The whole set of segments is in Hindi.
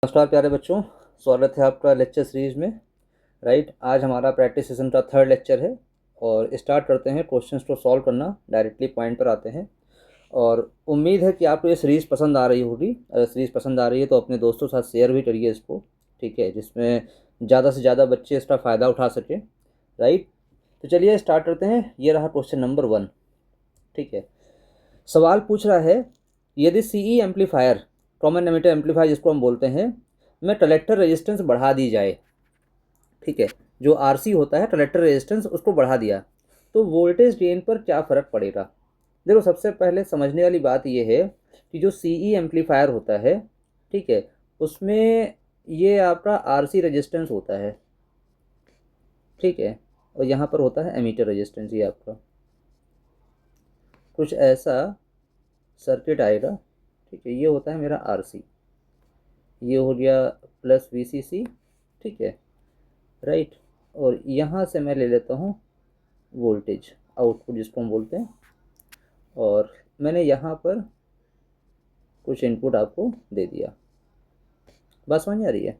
नमस्कार प्यारे बच्चों, स्वागत है आपका लेक्चर सीरीज में। राइट, आज हमारा प्रैक्टिस सेशन का थर्ड लेक्चर है और स्टार्ट करते हैं क्वेश्चंस को सॉल्व करना। डायरेक्टली पॉइंट पर आते हैं और उम्मीद है कि आपको ये सीरीज़ पसंद आ रही होगी। अगर सीरीज़ पसंद आ रही है तो अपने दोस्तों के साथ शेयर भी करिए इसको, ठीक है, जिसमें ज़्यादा से ज़्यादा बच्चे इसका फ़ायदा उठा सकें। राइट, तो चलिए स्टार्ट करते हैं। ये रहा क्वेश्चन नंबर 1। ठीक है, सवाल पूछ रहा है, यदि CE amplifier, common emitter amplifier जिसको हम बोलते हैं, में कलेक्टर रेजिस्टेंस बढ़ा दी जाए, ठीक है, जो आरसी होता है कलेक्टर रेजिस्टेंस उसको बढ़ा दिया, तो वोल्टेज गेन पर क्या फ़र्क पड़ेगा। देखो, सबसे पहले समझने वाली बात यह है कि जो सीई एम्पलीफायर होता है, ठीक है, उसमें ये आपका आरसी रेजिस्टेंस होता है, ठीक है, और यहाँ पर होता है एमीटर रेजिस्टेंस। ये आपका कुछ ऐसा सर्किट आएगा, ठीक है, ये होता है मेरा आरसी, ये हो गया प्लस वीसीसी, ठीक है, राइट, और यहाँ से मैं ले लेता हूँ वोल्टेज आउटपुट जिसको हम बोलते हैं, और मैंने यहाँ पर कुछ इनपुट आपको दे दिया। बात समझ आ रही है?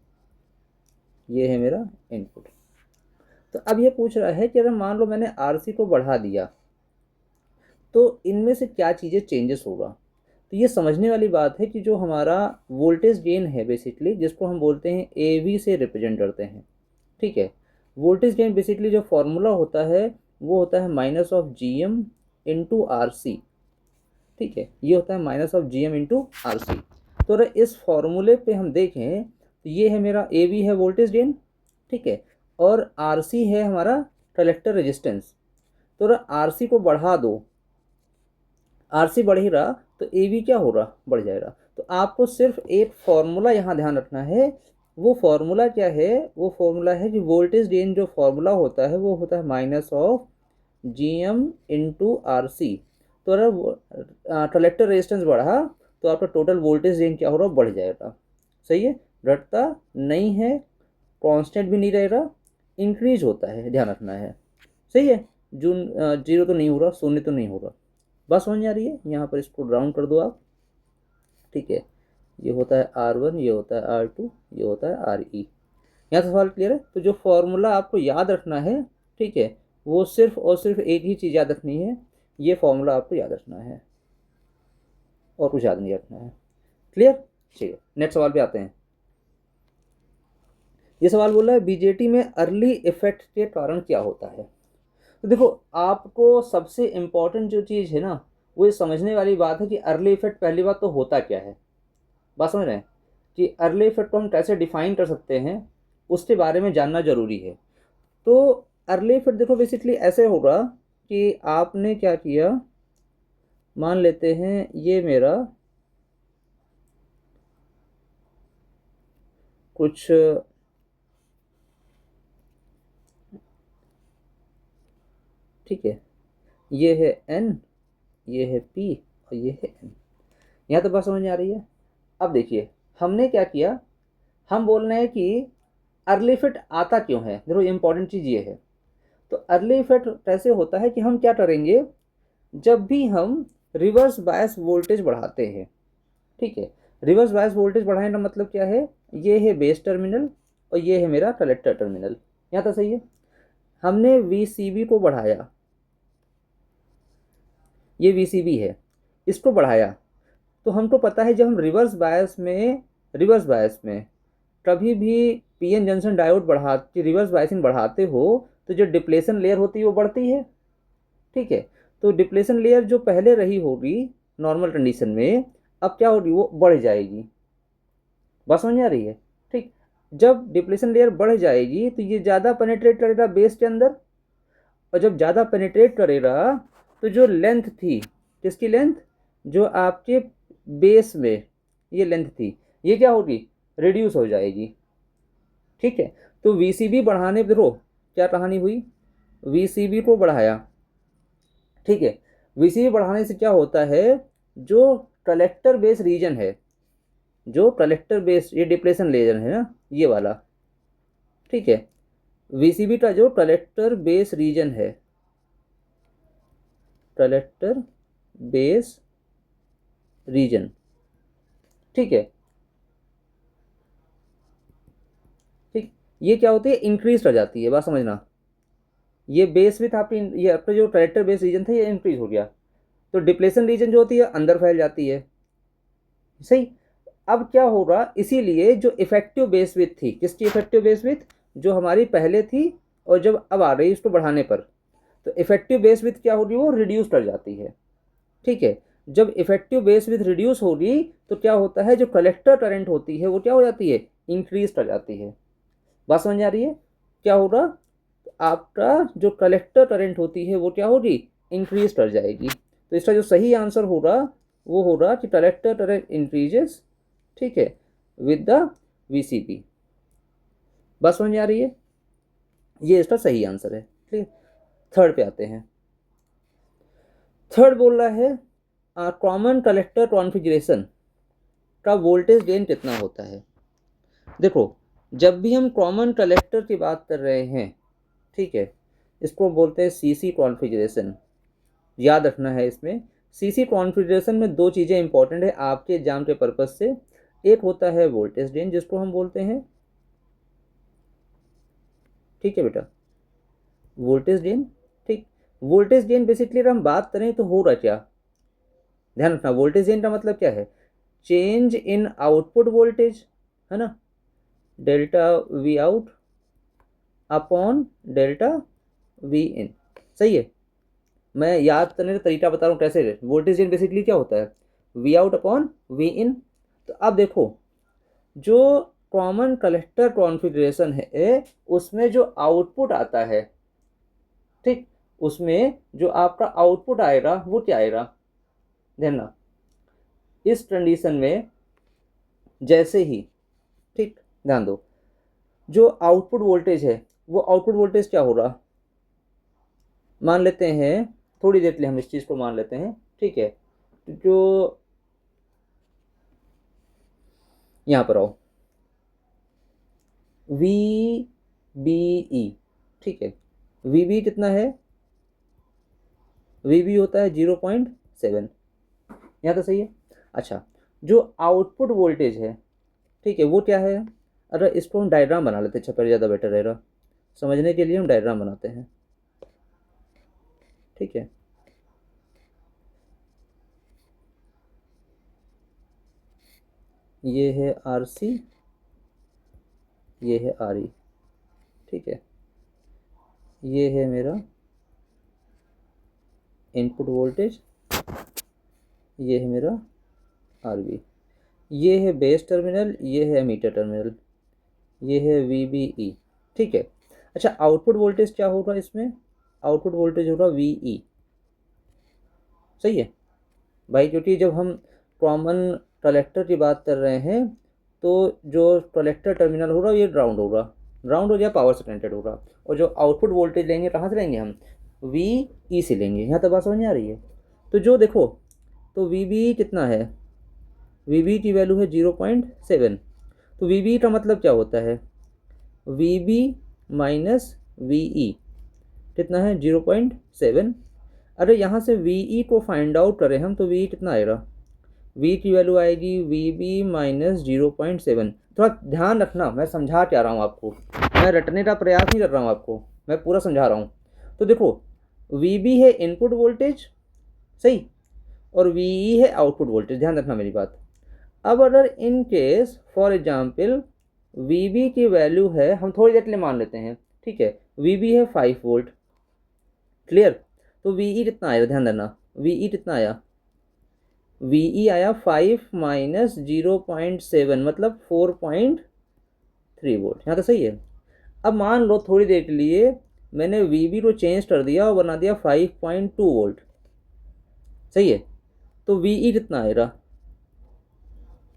ये है मेरा इनपुट। तो अब ये पूछ रहा है कि अगर मान लो मैंने आरसी को बढ़ा दिया तो इनमें से क्या चीज़ें चेंजेस होगा। तो ये समझने वाली बात है कि जो हमारा वोल्टेज गेन है बेसिकली, जिसको हम बोलते हैं ए से रिप्रेजेंट करते हैं, ठीक है, वोल्टेज गेन बेसिकली जो फॉर्मूला होता है वो होता है minus of G M into R C, ठीक है, ये होता है minus of G M into R C. तो अगर इस फॉर्मूले पे हम देखें तो ये है मेरा ए वी है वोल्टेज गेन, ठीक है, और आर सी है हमारा कलेक्टर रेजिस्टेंस। तो अगर आर सी को बढ़ा दो, आर सी बढ़ ही रहा तो ए वी क्या हो रहा, बढ़ जाएगा। तो आपको सिर्फ एक फॉर्मूला यहाँ ध्यान रखना है। वो फॉर्मूला क्या है? वो फॉर्मूला है कि वोल्टेज गेन जो फॉर्मूला होता है वो होता है minus of G M into R C. तो अगर कलेक्टर रेजिस्टेंस बढ़ा तो आपका टोटल वोल्टेज गेन क्या हो रहा, बढ़ जाएगा। सही है, घटता नहीं है, कांस्टेंट भी नहीं रहेगा, इंक्रीज होता है, ध्यान रखना है। सही है, जून जीरो तो नहीं हो रहा, शून्य तो नहीं हो रहा। बस समझ आ रही है? यहाँ पर इसको राउंड कर दो आप, ठीक है, ये होता है R1, ये होता है R2, ये होता है RE। यहाँ से सवाल क्लियर है? तो जो फॉर्मूला आपको याद रखना है, ठीक है, वो सिर्फ और सिर्फ एक ही चीज़ याद रखनी है, ये फॉर्मूला आपको याद रखना है और कुछ याद नहीं रखना है। क्लियर? ठीक है, नेक्स्ट सवाल पे आते हैं। ये सवाल बोल रहा है बीजेटी में अर्ली इफेक्ट के कारण क्या होता है। तो देखो, आपको सबसे इम्पोर्टेंट जो चीज़ है ना, वो ये समझने वाली बात है कि अर्ली इफेक्ट पहली बात तो होता क्या है। बात समझ रहे हैं कि अर्ली इफेक्ट को हम कैसे डिफाइन कर सकते हैं, उसके बारे में जानना जरूरी है। तो अर्ली इफेक्ट देखो बेसिकली ऐसे होगा कि आपने क्या किया, मान लेते हैं ये मेरा कुछ, ठीक है, ये है एन, ये है पी और ये है एन। यहाँ तो बात समझ में आ रही है? अब देखिए हमने क्या किया, हम बोल रहे हैं कि अर्ली इफेक्ट आता क्यों है। देखो इंपॉर्टेंट चीज़ ये है। तो अर्ली इफेक्ट कैसे होता है कि हम क्या करेंगे, जब भी हम रिवर्स बायस वोल्टेज बढ़ाते हैं, ठीक है, रिवर्स बायस वोल्टेज बढ़ाने का मतलब क्या है, ये है बेस टर्मिनल और ये है मेरा कलेक्टर टर्मिनल। यहाँ तो सही है, हमने वी को बढ़ाया, ये वी है, इसको बढ़ाया। तो हमको पता है जब हम रिवर्स बायस में कभी भी पीएन जंक्शन डायोड बढ़ाते, रिवर्स बायसिंग बढ़ाते हो, तो जो डिप्लेशन लेयर होती है वो बढ़ती है, ठीक है। तो डिप्लेशन लेयर जो पहले रही होगी नॉर्मल कंडीशन में, अब क्या होगी, वो बढ़ जाएगी। बात समझ में आ रही है? ठीक, जब डिप्लेशन लेयर बढ़ जाएगी तो ये ज़्यादा पेनिट्रेट करेगा बेस के अंदर, और जब ज़्यादा पेनिट्रेट करेगा तो जो लेंथ थी, किसकी लेंथ, जो आपके बेस में ये लेंथ थी, ये क्या होगी, रिड्यूस हो जाएगी, ठीक है। तो वीसीबी बढ़ाने पर, देखो क्या कहानी हुई, वीसीबी को बढ़ाया, ठीक है, वीसीबी बढ़ाने से क्या होता है, जो कलेक्टर बेस रीजन है, जो कलेक्टर बेस, ये डिप्लेशन लेजर है ना ये वाला, ठीक है, वीसीबी का जो कलेक्टर बेस रीजन है, कलेक्टर बेस रीजन, ठीक है, ये क्या होती है, इंक्रीज कर जाती है, बात समझना। ये बेस विथ आपकी, ये आपका जो ट्रैजेक्टरी बेस रीजन था ये इंक्रीज हो गया, तो डिप्लेशन रीजन जो होती है अंदर फैल जाती है, सही। अब क्या होगा, इसीलिए जो इफेक्टिव बेस विथ थी, किसकी इफेक्टिव बेस विथ, जो हमारी पहले थी और जब अब आ रही है इसको बढ़ाने पर, तो इफेक्टिव बेस विथ क्या होगी, वो रिड्यूस कर जाती है, ठीक है। जब इफेक्टिव बेस विथ रिड्यूस होगी तो क्या होता है, जो कलेक्टर करंट होती है वो क्या हो जाती है, इंक्रीज कर जाती है। बात समझ आ रही है, क्या होगा, आपका जो कलेक्टर करंट होती है वो क्या होगी, इंक्रीज कर जाएगी। तो इसका जो सही आंसर होगा वो होगा कि कलेक्टर करंट इंक्रीजेस, ठीक है, विद द वीसीपी। बात समझ आ रही है, ये इसका सही आंसर है, ठीक है। थर्ड पे आते हैं। थर्ड बोल रहा है कॉमन कलेक्टर कॉन्फ़िगरेशन का वोल्टेज गेन कितना होता है। देखो, जब भी हम कॉमन कलेक्टर की बात कर रहे हैं, ठीक है, इसको बोलते हैं सीसी कॉन्फ़िगरेशन। याद रखना है इसमें, सीसी कॉन्फ़िगरेशन में दो चीज़ें इंपॉर्टेंट है आपके एग्जाम के पर्पज से। एक होता है वोल्टेज गेन जिसको हम बोलते हैं, ठीक है बेटा, वोल्टेज गेन, ठीक। वोल्टेज गेन बेसिकली अगर हम बात करें तो होगा क्या, ध्यान रखना, वोल्टेज गेन का मतलब क्या है, चेंज इन आउटपुट वोल्टेज, है ना, delta V out upon delta V in, सही है। मैं याद करने का तरीका बता रहा हूँ कैसे। वोल्टेज गेन बेसिकली क्या होता है, वी आउट अपॉन वी इन। तो अब देखो, जो कॉमन कलेक्टर कॉन्फ़िगरेशन है उसमें जो आउटपुट आता है, ठीक, उसमें जो आपका आउटपुट आएगा वो क्या आएगा, ध्यान, इस कंडीशन में जैसे ही, ठीक, ध्यान दो, जो आउटपुट वोल्टेज है वो आउटपुट वोल्टेज क्या हो रहा, मान लेते हैं, थोड़ी देर के लिए हम इस चीज़ को मान लेते हैं, ठीक है। जो यहाँ पर आओ, वी बी ई, ठीक है, वी बी कितना है, वी बी होता है 0.7, यहाँ तो सही है। अच्छा, जो आउटपुट वोल्टेज है, ठीक है, वो क्या है, अगर इसको हम डायग्राम बना लेते हैं छपर ज़्यादा बेटर रहेगा, समझने के लिए हम डायग्राम बनाते हैं, ठीक है। ये है आर सी, ये है आर ई, ठीक है, ये है मेरा इनपुट वोल्टेज, ये है मेरा आर बी, ये है बेस टर्मिनल, ये है एमीटर टर्मिनल, ये है वी बी ई, ठीक है। अच्छा, आउटपुट वोल्टेज क्या होगा इसमें, आउटपुट वोल्टेज होगा वी ई, सही है भाई, क्योंकि जब हम कॉमन कलेक्टर की बात कर रहे हैं तो जो कलेक्टर टर्मिनल होगा ये ग्राउंड होगा, ग्राउंड हो गया, पावर से कनेक्टेड होगा, और जो आउटपुट वोल्टेज लेंगे कहाँ से लेंगे हम, वी ई से लेंगे। यहाँ तक बात समझ में आ रही है। तो जो देखो, तो वी बी कितना है, वी बी की वैल्यू है 0.7, तो वी बी का मतलब क्या होता है, V B minus V E कितना है 0.7। अरे यहाँ से वी ई को फाइंड आउट करें हम तो वी कितना आएगा, वी की वैल्यू आएगी वी बी माइनस 0.7। थोड़ा ध्यान रखना, मैं समझा क्या रहा हूँ आपको, मैं रटने का प्रयास नहीं कर रहा हूँ आपको, मैं पूरा समझा रहा हूँ। तो देखो, वी बी है इनपुट वोल्टेज, सही, और वी ई है आउटपुट वोल्टेज, ध्यान रखना मेरी बात। अब अगर in case for example V B की वैल्यू है, हम थोड़ी देर के लिए मान लेते हैं, ठीक है, वी बी है 5 वोल्ट, क्लियर। तो वी ई कितना आया, ध्यान देना, वी ई कितना आया, वी ई आया 5 माइनस 0.7 मतलब 4.3 वोल्ट, यहाँ तो सही है। अब मान लो थोड़ी देर के लिए मैंने वी बी को चेंज कर दिया और बना दिया 5.2 वोल्ट, सही है। तो वी ई कितना आएगा,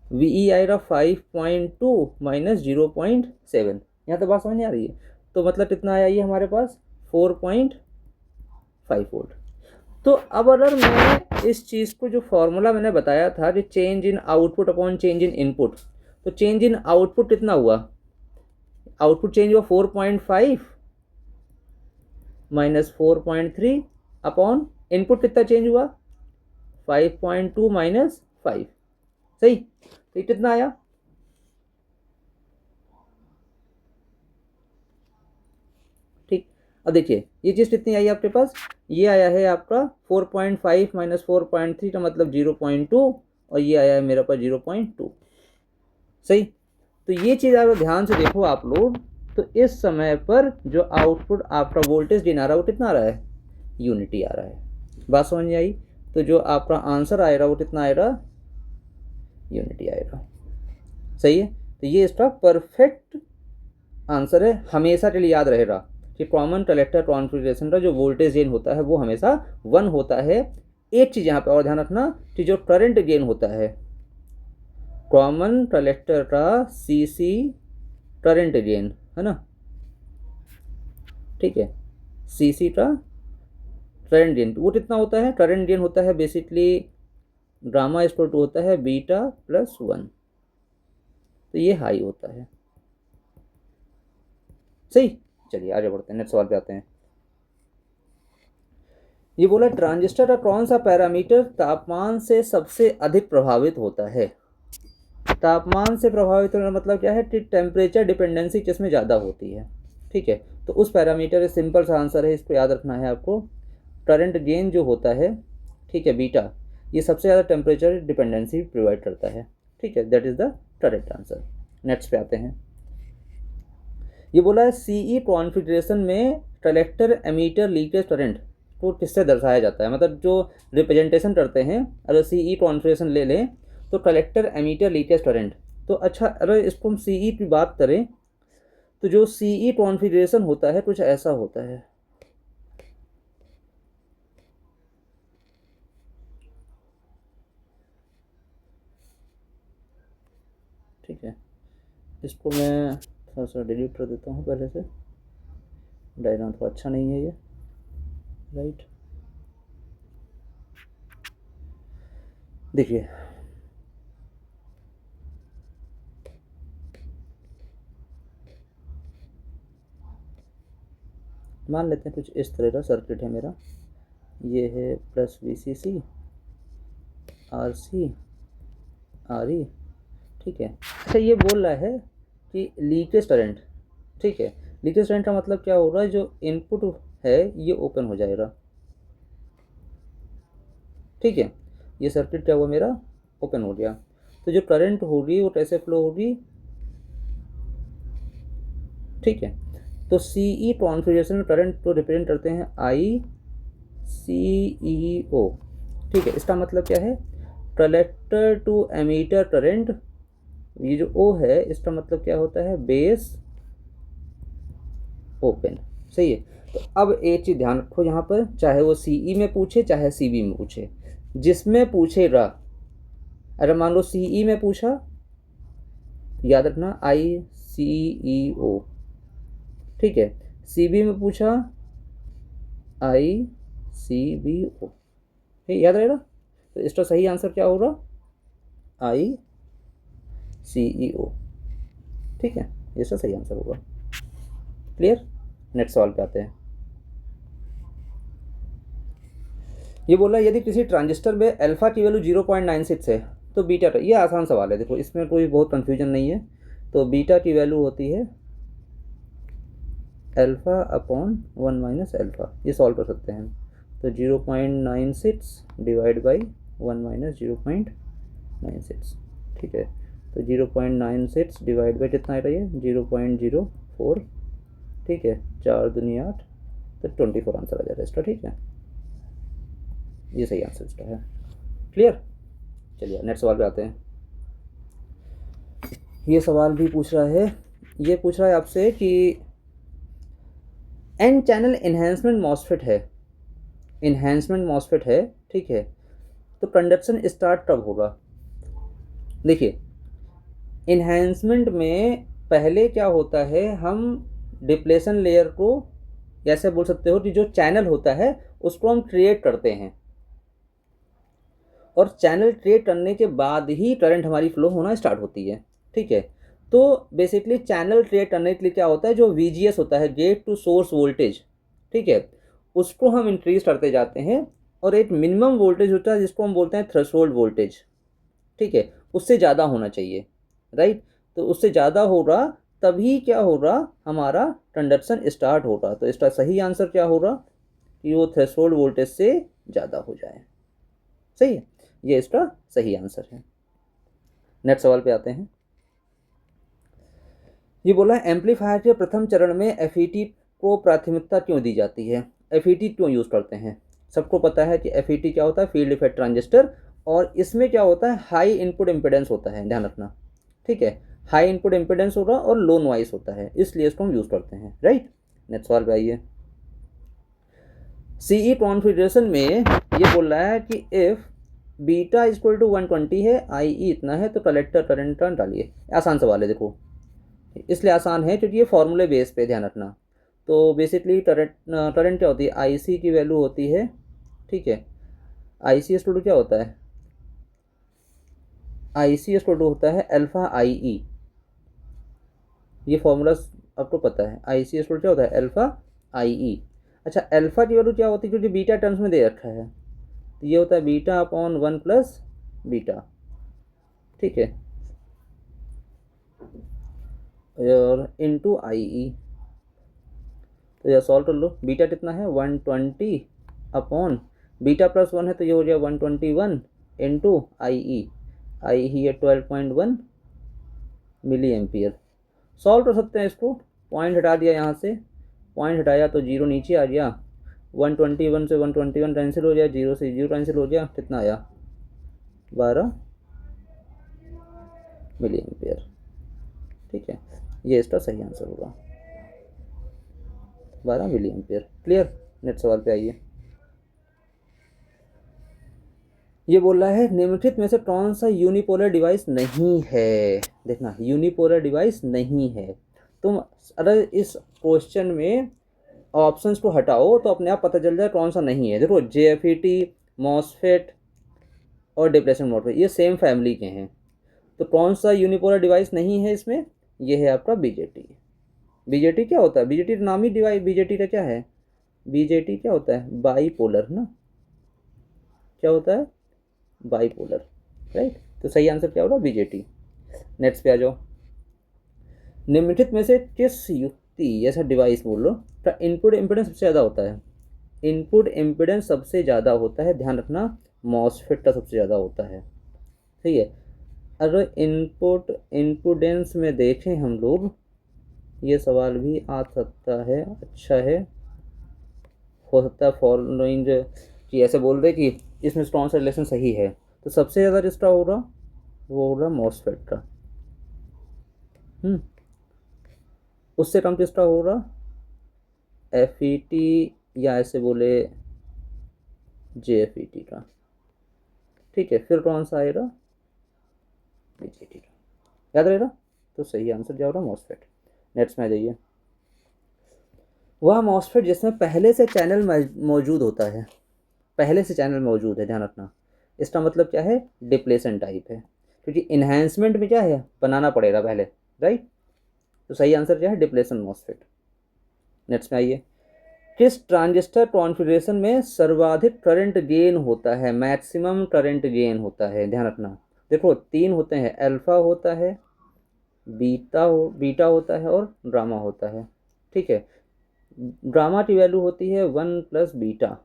वी ई आएगा 5.2 माइनस 0.7, यहाँ तो बात समझ नहीं आ रही है। तो मतलब कितना आया ये हमारे पास 4.5 वोल्ट। तो अब अगर मैं इस चीज़ को, जो फॉर्मूला मैंने बताया था कि change in output upon change in input, तो चेंज इन आउटपुट कितना हुआ, आउटपुट चेंज हुआ 4.5 माइनस 4.3 अपॉन इनपुट कितना चेंज हुआ 5.2 माइनस 5, सही। तो कितना आया, अब देखिए ये चीज़ कितनी आई आपके पास, ये आया है आपका 4.5 माइनस 4.3 का मतलब 0.2, और ये आया है मेरे पास 0.2। सही, तो ये चीज़ आप ध्यान से देखो आप लोग, तो इस समय पर जो आउटपुट आपका वोल्टेज गेन आ रहा है वो कितना आ रहा है, यूनिटी आ रहा है। बात समझ में आई? तो जो आपका आंसर आएगा वो कितना आएगा, यूनिटी आएगा। सही है, तो ये इसका परफेक्ट आंसर है, हमेशा के लिए याद रहेगा कि कॉमन कलेक्टर कॉन्फ़िगरेशन का जो वोल्टेज गेन होता है वो हमेशा 1 होता है। एक चीज़ यहाँ पे और ध्यान रखना कि जो करंट गेन होता है कॉमन कलेक्टर का सीसी करंट गेन है ना, ठीक है, सीसी का करंट गेन वो कितना होता है, करंट गेन होता है बेसिकली गामा इक्वल टू होता है बीटा प्लस 1, तो ये हाई होता है। सही, चलिए आगे बढ़ते हैं, नेक्स्ट सवाल पे आते हैं। ये बोला ट्रांजिस्टर का कौन सा पैरामीटर तापमान से सबसे अधिक प्रभावित होता है। तापमान से प्रभावित होने का मतलब क्या है कि टेम्परेचर डिपेंडेंसी किसमें ज़्यादा होती है। ठीक है, तो उस पैरामीटर सिंपल सा आंसर है, इसको याद रखना है आपको। करंट गेन जो होता है, ठीक है, बीटा, ये सबसे ज़्यादा टेम्परेचर डिपेंडेंसी प्रोवाइड करता है। ठीक है, that is the correct answer. Next पे आते हैं। ये बोला है सीई कॉन्फ़िगरेशन में कलेक्टर एमीटर लीकेज करंट को किससे दर्शाया जाता है, मतलब जो रिप्रेजेंटेशन करते हैं, अगर सीई कॉन्फ़िगरेशन ले लें तो कलेक्टर एमीटर लीकेज करंट। तो अच्छा, अगर इसको हम सीई की बात करें तो जो सीई कॉन्फ़िगरेशन होता है कुछ ऐसा होता है। ठीक है, इसको मैं थोड़ा सा डिलीट कर देता हूँ पहले से, डायग्राम तो अच्छा नहीं है ये, राइट। देखिए मान लेते हैं कुछ इस तरह का सर्किट है मेरा, ये है प्लस VCC RC RE। ठीक है, अच्छा ये बोल रहा है कि लीकेज करंट, ठीक है, लीकेज करंट का मतलब क्या हो रहा है, जो इनपुट है ये ओपन हो जाएगा। ठीक है, ये सर्किट क्या हुआ मेरा, ओपन हो गया, तो जो करंट होगी वो कैसे फ्लो होगी। ठीक है, तो सीई कॉन्फ़िगरेशन में करंट को रिप्रेजेंट करते हैं ICEO। ठीक है, इसका मतलब क्या है, कलेक्टर टू एमीटर करंट, ये जो O है इसका मतलब क्या होता है, बेस ओपन। सही है, तो अब एक चीज़ ध्यान रखो यहाँ पर, चाहे वो CE में पूछे चाहे CB में पूछे, जिसमें पूछेगा, अगर मान लो CE में पूछा, याद रखना ICEO। ठीक है, CB में पूछा ICBO, ठीक, याद रहेगा। तो इसका सही आंसर क्या होगा, ICEO। ठीक है, इसका सही आंसर होगा। क्लियर, नेक्स्ट सवाल पे आते हैं। ये बोला यदि किसी ट्रांजिस्टर में अल्फा की वैल्यू 0.96 है तो बीटा का, ये आसान सवाल है, देखो इसमें कोई बहुत कंफ्यूजन नहीं है। तो बीटा की वैल्यू होती है अल्फ़ा अपॉन 1 माइनस अल्फ़ा, ये सॉल्व कर सकते हैं। तो 0.96 डिवाइड बाई 1 माइनस 0.96। ठीक है, तो 0.96 डिवाइड बाई कितना आएगा ये 0.04। ठीक है, 4 दूनी 8, तो 24 आंसर आ जाएगा इसका। ठीक है, ये सही आंसर इसका है। क्लियर, चलिए नेक्स्ट सवाल पे आते हैं। ये सवाल भी पूछ रहा है, ये पूछ रहा है आपसे कि एन चैनल इन्हेंसमेंट मॉसफेट है, इन्हेंसमेंट मॉसफेट है, ठीक है, तो कंडक्शन स्टार्ट कब होगा। देखिए इन्हेंसमेंट में पहले क्या होता है, हम डिप्लेशन लेयर को, ऐसे बोल सकते हो कि जो चैनल होता है उसको हम क्रिएट करते हैं, और चैनल क्रिएट करने के बाद ही करंट हमारी फ्लो होना स्टार्ट होती है। ठीक है, तो बेसिकली चैनल क्रिएट करने के लिए क्या होता है, जो VGS होता है, गेट टू सोर्स वोल्टेज, ठीक है, उसको हम इंक्रीज करते जाते हैं, और एक मिनिमम वोल्टेज होता है जिसको हम बोलते हैं थ्रेशोल्ड वोल्टेज। ठीक है, उससे ज़्यादा होना चाहिए, राइट। तो उससे ज़्यादा होगा तभी क्या हो रहा, हमारा कंडक्शन स्टार्ट हो रहा। तो इसका सही आंसर क्या हो रहा कि वो थ्रेशोल्ड वोल्टेज से ज़्यादा हो जाए। सही है, ये इसका सही आंसर है। नेक्स्ट सवाल पे आते हैं। ये बोला एम्पलीफायर के प्रथम चरण में एफईटी को प्राथमिकता क्यों दी जाती है, एफईटी क्यों यूज़ करते हैं। सबको पता है कि एफईटी क्या होता है, फील्ड इफेक्ट ट्रांजिस्टर, और इसमें क्या होता है, हाई इनपुट इम्पिडेंस होता है, ध्यान रखना। ठीक है, हाई इनपुट इम्पिडेंस होगा और लो नॉइस होता है, इसलिए इसको हम यूज़ करते हैं। राइट, नेक्स्ट सवाल पे आइए। सीई कॉन्फ़िगरेशन में ये बोल रहा है कि इफ़ बीटा इक्वल टू 120 है, आई ई इतना है, तो कलेक्टर करंट डालिए। आसान सवाल है, देखो इसलिए आसान है क्योंकि ये फॉर्मूले बेस पे, ध्यान रखना। तो बेसिकली करंट क्या होती है, आई सी की वैल्यू होती है, ठीक है, आई सी स्टूडो क्या होता है, आई सी स्टूडो होता है अल्फ़ा आई ई। ये फॉर्मूला आपको पता है, आई सी स्टूडो क्या होता है, अल्फ़ा आई ई। अच्छा, अल्फ़ा की वैल्यू क्या होती है, क्योंकि बीटा टर्म्स में दे रखा है, तो ये होता है बीटा अपॉन 1 प्लस बीटा। ठीक है, और इंटू आई ई। तो यह सॉल्व कर लो, बीटा कितना है 120 अपॉन बीटा प्लस 1 है, तो ये हो जाएगा 121 इंटू आई ही है 12.1 मिली एम्पियर। सॉल्व कर सकते हैं इसको, पॉइंट हटा दिया यहाँ से, पॉइंट हटाया तो जीरो नीचे आ गया, 121 से 121 कैंसिल हो गया, जीरो से जीरो कैंसिल हो गया, कितना आया 12 मिली एम्पियर। ठीक है, ये इसका सही आंसर होगा, 12 मिली एम्पियर। क्लियर, नेक्स्ट सवाल पे आइए। ये बोल रहा है निम्नलिखित में से कौन सा यूनिपोलर डिवाइस नहीं है। देखना, यूनिपोलर डिवाइस नहीं है। तुम अगर इस क्वेश्चन में ऑप्शंस को हटाओ तो अपने आप पता चल जाए कौन सा नहीं है। देखो, जेएफईटी, मॉसफेट और डिप्लेशन मोड ये सेम फैमिली के हैं, तो कौन सा यूनिपोलर डिवाइस नहीं है इसमें, ये है आपका बीजेटी। बीजेटी क्या होता है, बीजेटी नाम ही डिवाइस, बीजेटी का क्या है, बीजेटी क्या होता है, बाईपोलर ना, क्या होता है, बाईपोलर। राइट, तो सही आंसर क्या होगा, बीजेटी। नेक्स्ट पे आ जाओ। निम्नलिखित में से किस युक्ति, ऐसा डिवाइस बोल लो, का इनपुट इम्पिडेंस सबसे ज़्यादा होता है, इनपुट इम्पिडेंस सबसे ज़्यादा होता है, ध्यान रखना, मॉसफेट का सबसे ज़्यादा होता है। ठीक है, अगर इनपुट इम्पिडेंस में देखें हम लोग, ये सवाल भी आ सकता है, अच्छा है, हो सकता है फॉलोइंग कि ऐसे बोल रहे कि इसमें कौन सा रिलेशन सही है, तो सबसे ज़्यादा जिसका होगा वो होगा मॉसफेट का। उससे कम किसका होगा, एफईटी, या ऐसे बोले जेएफईटी का। ठीक है, फिर कौन सा आएगा, बीजेटी का, याद रहेगा। तो सही आंसर क्या होगा, मॉसफेट। नेक्स्ट में आ जाइए। वह मॉसफेट जिसमें पहले से चैनल मौजूद होता है, पहले से चैनल मौजूद है, ध्यान रखना। इसका मतलब क्या है, डिप्लेशन टाइप है, क्योंकि इन्हेंसमेंट में क्या है, बनाना पड़ेगा पहले। राइट, तो सही आंसर क्या है, डिप्लेशन मॉसफेट। नेक्स्ट में आइए। किस ट्रांजिस्टर कॉन्फ़िगरेशन में सर्वाधिक करंट गेन होता है, मैक्सिमम करंट गेन होता है, ध्यान रखना। देखो, तीन होते हैं, अल्फ़ा होता है, बीटा होता है और गामा होता है। ठीक है, गामा की वैल्यू होती है 1 प्लस बीटा।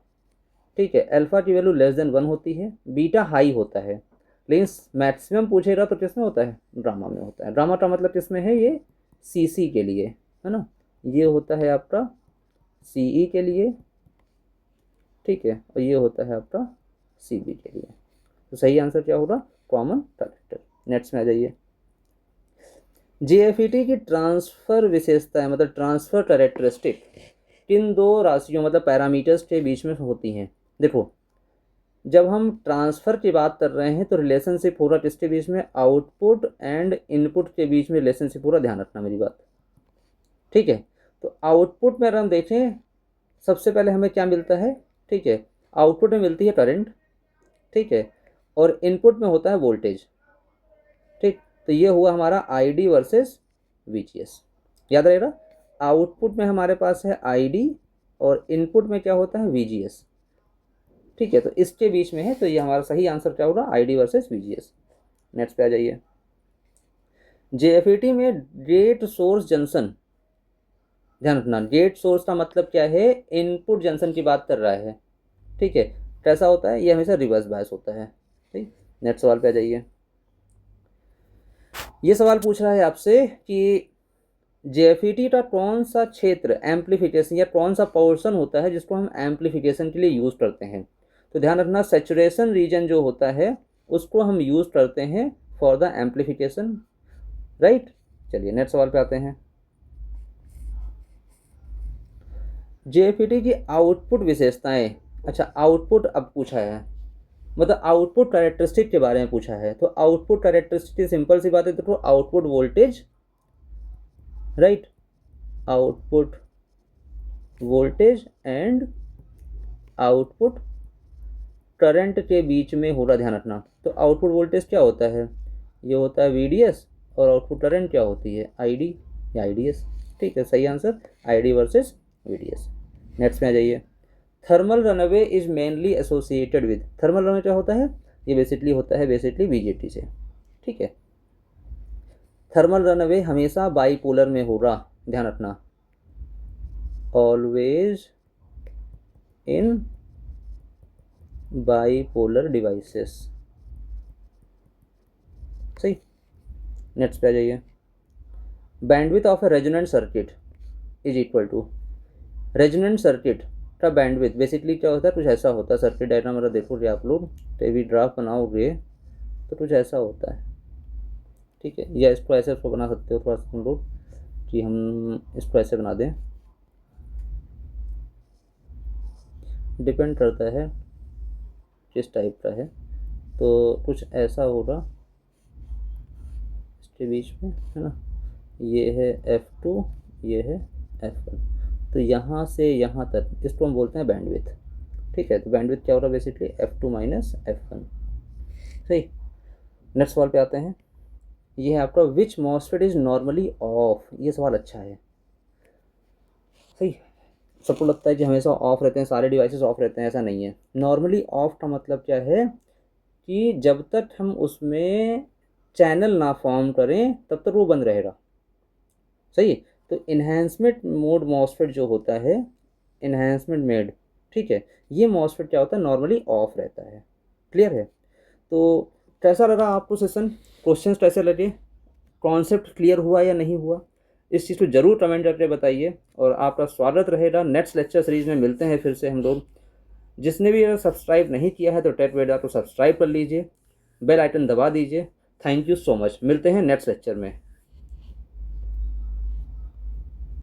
ठीक है, अल्फ़ा की वैल्यू लेस देन 1 होती है, बीटा हाई होता है, लेकिन मैक्सिमम पूछेगा तो किस में होता है, ड्रामा में होता है। ड्रामा का मतलब किस में है, ये सीसी के लिए है ना, ये होता है आपका सीई के लिए। ठीक है, और ये होता है आपका सीबी के लिए। तो सही आंसर क्या होगा, कॉमन कलेक्टर। नेक्स्ट में आ जाइए। जेएफईटी की ट्रांसफ़र विशेषताएं, मतलब ट्रांसफ़र कैरेक्टरिस्टिक किन दो राशियों, मतलब पैरामीटर्स के बीच में होती हैं। देखो, जब हम ट्रांसफ़र की बात कर रहे हैं तो रिलेशनशिप पूरा किसके बीच में, आउटपुट एंड इनपुट के बीच में रिलेशनशिप पूरा, ध्यान रखना मेरी बात। ठीक है, तो आउटपुट में अगर हम देखें, सबसे पहले हमें क्या मिलता है, ठीक है, आउटपुट में मिलती है करंट, ठीक है, और इनपुट में होता है वोल्टेज। ठीक, तो ये हुआ हमारा आईडी वर्सेस वीजीएस, याद रहेगा। आउटपुट में हमारे पास है आईडी और इनपुट में क्या होता है, वीजीएस। ठीक है, तो इसके बीच में है, तो ये हमारा सही आंसर क्या होगा, आईडी वर्सेस वीजीएस। नेक्स्ट पे आ जाइए। JFET में गेट सोर्स जंक्शन, ध्यान रखना, गेट सोर्स का मतलब क्या है, इनपुट जंक्शन की बात कर रहा है, ठीक है। कैसा होता है, ये हमेशा रिवर्स बायस होता है, ठीक। नेक्स्ट सवाल पे आ जाइए। ये सवाल पूछ रहा है आपसे कि जेएफईटी का कौन सा क्षेत्र एम्पलीफिकेशन या कौन सा पोर्शन होता है जिसको हम एम्पलीफिकेशन के लिए यूज़ करते हैं। तो ध्यान रखना, सेचुरेशन रीजन जो होता है उसको हम यूज़ करते हैं फॉर द एम्पलीफिकेशन, राइट। चलिए नेक्स्ट सवाल पे आते हैं। जेएफईटी की आउटपुट विशेषताएं, अच्छा आउटपुट अब पूछा है, मतलब आउटपुट कैरेक्टरिस्टिक के बारे में पूछा है। तो आउटपुट कैरेक्टरिस्टिक सिंपल सी बात है, देखो output voltage, right, output voltage and output current के बीच में हो रहा, ध्यान रखना। तो आउटपुट वोल्टेज क्या होता है, ये होता है वीडीएस, और आउटपुट करंट क्या होती है, आईडी या आईडीएस, ठीक है। सही answer ID versus VDS. Next में आ जाइए। Thermal runaway is mainly associated with, thermal runaway क्या होता है, ये बेसिकली होता है बेसिकली बीजेटी से, ठीक है। थर्मल रनअवे हमेशा बाईपोलर में होगा, ध्यान रखना, ऑलवेज इन बाईपोलर डिवाइसेस, सही। नेक्स्ट पे आ जाइए। Bandwidth of a resonant circuit is equal to, resonant circuit का बैंडविथ बेसिकली क्या होता है, कुछ ऐसा होता है। सर्किट डायग्राम अगर देखोगे आप लोग, तो भी ड्राफ्ट बनाओगे तो कुछ ऐसा होता है, ठीक है। या इसको ऐसे उसको बना सकते हो थोड़ा सा तुम लोग, कि हम इसको ऐसे बना दें, डिपेंड करता है किस टाइप का है। तो कुछ ऐसा होगा इसके बीच में, है ना, ये है F2, ये है F1, तो यहाँ से यहाँ तक इसको हम बोलते हैं बैंडविथ, ठीक है। तो बैंडविथ क्या होगा, बेसिकली F2 माइनस F1, सही। नेक्स्ट सवाल पे आते हैं। ये है आपका विच मॉसफेट इज नॉर्मली ऑफ, ये सवाल अच्छा है, सही। सबको लगता है कि हमेशा ऑफ रहते हैं, सारे डिवाइसेस ऑफ रहते हैं, ऐसा नहीं है। नॉर्मली ऑफ का मतलब क्या है कि जब तक हम उसमें चैनल ना फॉर्म करें तब तक वो बंद रहेगा, सही। तो इन्हेंसमेंट मोड मॉसफेट जो होता है, इन्हेंसमेंट मेड, ठीक है, ये मॉसफेट क्या होता है, नॉर्मली ऑफ रहता है, क्लियर है। तो कैसा लगा आपको सेशन, क्वेश्चंस कैसे लगे, कॉन्सेप्ट क्लियर हुआ या नहीं हुआ, इस चीज़ को जरूर कमेंट करके बताइए। और आपका स्वागत रहेगा नेक्स्ट लेक्चर सीरीज में, मिलते हैं फिर से हम लोग। जिसने भी सब्सक्राइब नहीं किया है तो टेट वेदा को सब्सक्राइब कर लीजिए, बेल आइकन दबा दीजिए। थैंक यू सो मच, मिलते हैं नेक्स्ट लेक्चर में।